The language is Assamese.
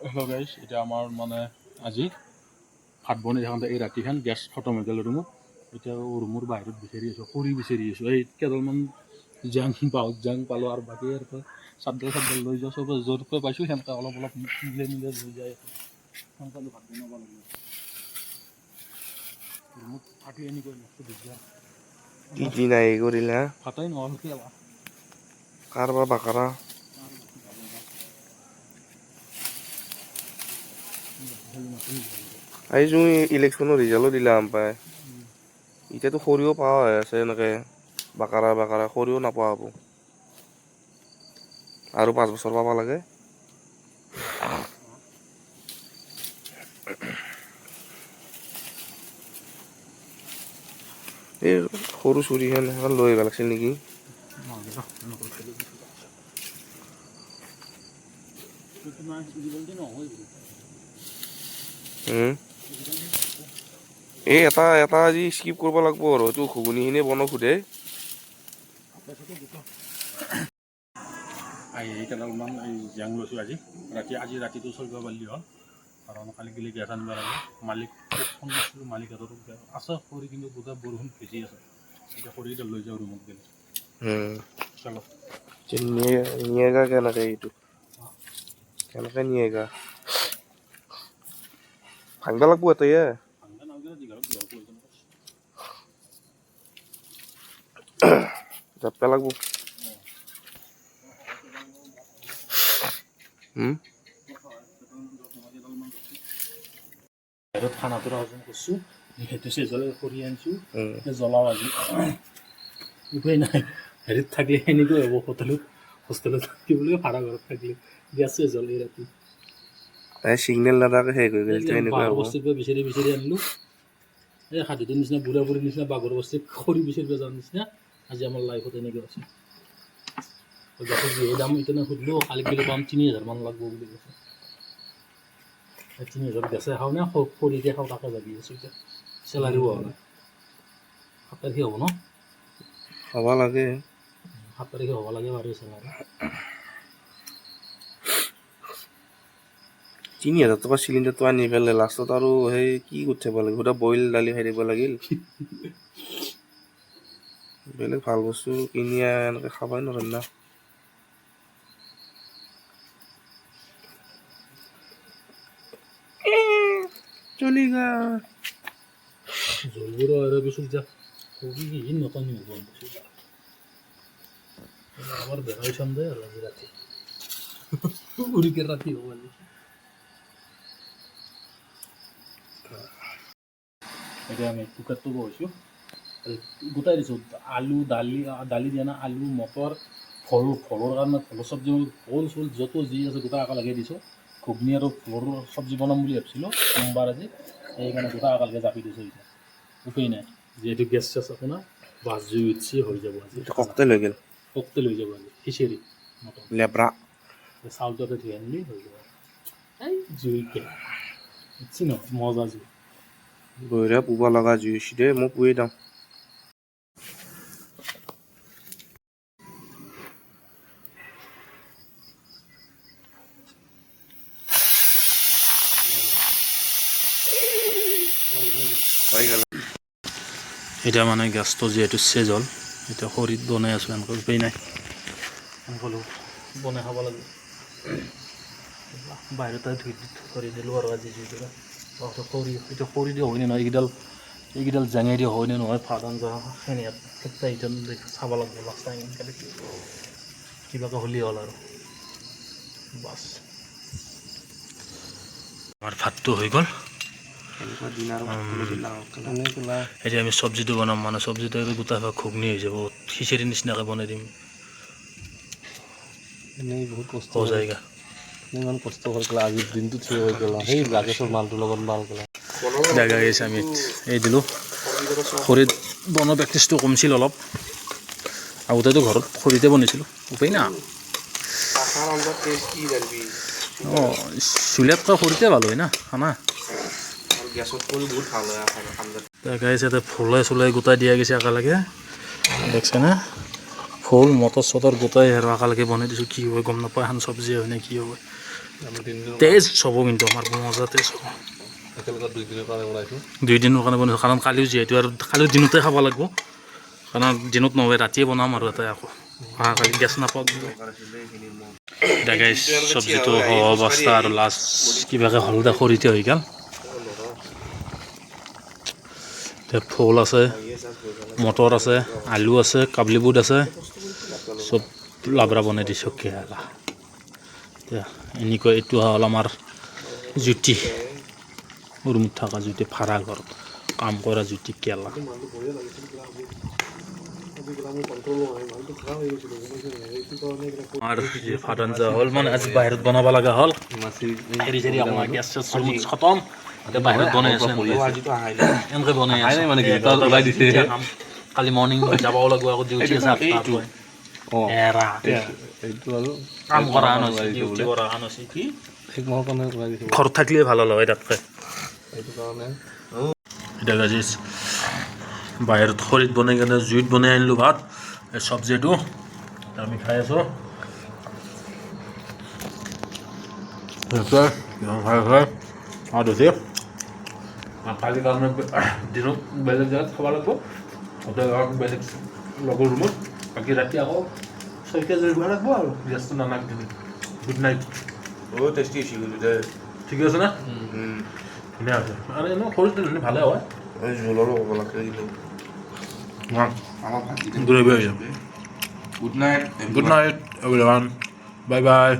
হেল্ল' গাইজ, এতিয়া আমাৰ মানে আজি ভাত বনাই থাকোঁতে এই ৰাতিখন গেছ খতম হৈ গ'ল ৰুমত। এতিয়া ৰুমৰ বাহিৰত বিচাৰি আছোঁ, খৰি বিচাৰি আছোঁ। এই কেইডালমান বাঁহত জাং পালোঁ আৰু বাকী চাদডাল লৈ যাওঁ। চব য'তকৈ পাইছোঁ সেনেকৈ অলপ মিলাই লৈ যায় আছোঁ। সোনকালে ভাত বনাব লাগিব। ৰুমত ফাটি আনি কৰি মাছটো দিগদাৰ। কি নাই কৰিলা ফাটাই নহ'ল কি এলা কাৰবা বাকাৰা আজি তুমি ইলেকশ্যনৰ ৰিজাল্টো দিলাম পায়। এতিয়াতো সৰিয়হ পোৱা হৈ আছে এনেকৈ বাকাৰা সৰিয়হ নাপোৱা হ'ব আৰু 5 বছৰ পাব লাগে। এই সৰু চুৰিখন এখন লৈ আহিব লাগিছিল নেকি? এই এটা আজি স্কিপ কৰিব লাগিব আৰু এইটো ঘুগুনিখিনি বনাব সোধে। কেইডালমান এই জাং লৈছোঁ আজি ৰাতিটো চলিব পাৰিলি হ'ল। কাৰণ কালি গেলি গেছ আনিব লাগে। মালিক ফোন কৰিছিলোঁ, মালিক হাতত আছে খৰি, কিন্তু গোটেই বৰষুণ ভিজি আছে। এতিয়া খৰিকেইটা লৈ যাওঁ ৰুমত গেলি। চলো নিয়েগা কেনেকৈ এইটো কেনেকৈ নিয়েগা ভাঙিব লাগিব এটাই যাবটা লাগব। বাহিৰত খানাটোৰ আয়োজন কৰিছোঁ, সেইটো চেজলে কৰি আনিছোঁ, জ্বলাও আজি। উপায় নাই, হেৰিত থাকিলে সেনেকৈ হ'ব। হোষ্টেলত থাকিবলৈ ভাড়া ঘৰত থাকিলে গেছে জ্বলে ৰাতি। চিগনেল নাথাকে শেষ হৈ গ'ল এনেকুৱা বাঘৰ হ'ব। বস্তিৰ পৰা বিচাৰি আনিলোঁ। এই হাতীটোৰ নিচিনা বুঢ়া বুঢ়ীৰ নিচিনা বাঘৰ বস্তিত খৰি বিচাৰিব যোৱাৰ নিচিনা আজি আমাৰ লাইফত এনেকৈ আছে। গেছৰ যিহে দাম এতিয়া সুধিলোঁ, কালি কিলো পাম 3000 মান লাগব বুলি কৈছে। 3000 গেছে খাওঁ নে খৰিকে খাওঁ তাকে ভাবি আছোঁ এতিয়া। চেলাৰীও হোৱা নাই, 7 তাৰিখে হ'ব ন? হ'ব লাগে 7 তাৰিখে হ'ব লাগে বাৰু চেলাৰী। 3000 টকা চিলিণ্ডাৰটো আনি পেলাই লাষ্টত আৰু সেই কি কৰি থাকিব লাগিব, গোটেই বইল দালি খাই দিব লাগিল। বেলেগ ভাল বস্তু কিনি এনেকৈ খাবই নোৱাৰিম না। চলিগা জলবোৰো আৰু পিছত যা কবি কি নকম হ'ব আমাৰ বেগাই চাম দে আৰু আজি ৰাতি উৰিকে ৰাতি হ'ব আজি। এতিয়া আমি কুকাৰটো বহাইছোঁ, গোটাই দিছোঁ আলু দালি দিয়া নাই, আলু মটৰ ভোলৰ কাৰণে ভোলৰ চব্জি, ভোল চোল য'তো যি আছে গোটাই একেলগে দিছোঁ। ঘুগনি আৰু ভোলৰ চব্জি বনাম বুলি ভাবিছিলোঁ সোমবাৰ আজি, সেইকাৰণে গোটাই একেলগে জাপি দিছোঁ। এতিয়া উপায় নাই, যিহেতু গেছ চেছ আপোনাৰ বাছ জুই উঠছি হৈ যাব আজি। ককটেল হৈ গ'ল, ককটেল হৈ যাব আজি, খিচিৰি মটন লেব্ৰা চাউলটোতে ধুই আনিলি হৈ যাব। এই জুইকে উঠছি ন মজা জুই। বহিৰে পুব লগা জুই দেই, মই পুৰি দিওঁ। এতিয়া মানে গেছটো যিহেতু চেজ হ'ল, এতিয়া খৰিত বনাই আছোঁ। এনেকৈ উপায় নাই, এনেকৈ বনাই খাব লাগিব। বাহিৰতে ধুই কৰি দিলোঁ আৰু আজি জুইটোৰে খৰি এতিয়া খৰি দি হয়নে নহয়, এইকেইডাল জেঙে দি হয়নে নহয় ভাত আঞ্জা সেনেহেঁত চাব লাগিব। লাষ্ট টাইম কিবাকৈ হ'লেই হ'ল আৰু বাছ আমাৰ ভাতটো হৈ গ'ল। এতিয়া আমি চব্জিটো বনাম, মানে চব্জিটো গোটাই ঘুগনি হৈ যাব, খিচিৰি নিচিনাকৈ বনাই দিম। এনেই বহুত কষ্ট হৈ যায়, ইমান কষ্ট কৰি পেলাই আজিৰ দিনটো থিয় হৈ গ'ল। সেই ৰাকেশৰ মালটোৰ লগত মাল পেলাই দেখা গৈছে। আমি এই দিলোঁ খৰিত বনোৱা প্ৰেক্টিচটো কমছিল অলপ। আগতেতো ঘৰত খৰিতে বনাইছিলোঁ, উপায় না। অঁ, চুলীয়াতকৈ খৰিতে ভাল হয় না খানা। গাইছে ইয়াতে ভোলে চোলে গোটাই দিয়া গৈছে একেলগে, দেখছেনে? ভোল মটৰ চটৰ গোটাই আৰু একেলগে বনাই দিছোঁ। কি হয় গম নাপাওঁ, এখন চব্জি হয় নে কি হয়। টেষ্ট হ'ব কিন্তু আমাৰ মজা টেষ্ট হ'ব। একেলগে 2 দিনৰ কাৰণে বনাইছোঁ। 2 দিনৰ কাৰণে বনাইছোঁ কাৰণ কালিও যিহেতু আৰু কালিও দিনতে খাব লাগিব কাৰণ দিনত নহয় ৰাতিয়ে বনাম আৰু এটা আকৌ কালি গেছ নাপাওঁ। গাইছ চব্জিটো অৱস্থা আৰু লাষ্ট কিবাকে হলদা খৰিতে হৈ গ'ল। ফুল আছে, মটৰ আছে, আলু আছে, কাবলি বুট আছে, চব লাবৰা বনাই দিছোঁ কেলা। এতিয়া এনেকুৱা এইটো হ'ল আমাৰ জুতি ৰুমত থকা জুতি ভাড়া ঘৰত কাম কৰা জুতি কেলা। আৰু ভাত আঞ্জা হ'ল মানে আজি বাহিৰত বনাব লগা হ'ল হেৰি চেৰি আপোনাৰ গেছ চেছ খতম এতিয়া বাহিৰত বনাই আছে এনেকৈ বনাই আছে মানে কি তাৰ ওলাই দিছে কালি মৰ্ণিং যাবও লাগিব আকৌ ডিউটি আছে 8টাত এৰা এইটো আৰু কাম কৰা আনছে ডিউটি কৰা আনছে কি এক মাহৰ কাৰণে ওলাই দিছে ঘৰত থাকিলে ভাল হ'ল হয় তাতকৈ এইটো কাৰণে এতিয়া গাজিছ বাহিৰত খৰিত বনাই কেনে জুইত বনাই আনিলোঁ ভাত এই চব্জিটো আমি খাই আছোঁ আৰু কালি কাৰণে দিনত বেলেগ জেগাত খাব লাগিব বেলেগ লগৰ ৰুমত বাকী ৰাতি আকৌ 6 কেজি দিব লাগিব আৰু গেছটো নানাক গুড নাইট টেষ্টি হৈছে ঠিকে আছে না ধুনীয়া আছে আৰু এনেও খৰিত ভালে হয় জোলৰো হ'ব লাগে good night everyone bye bye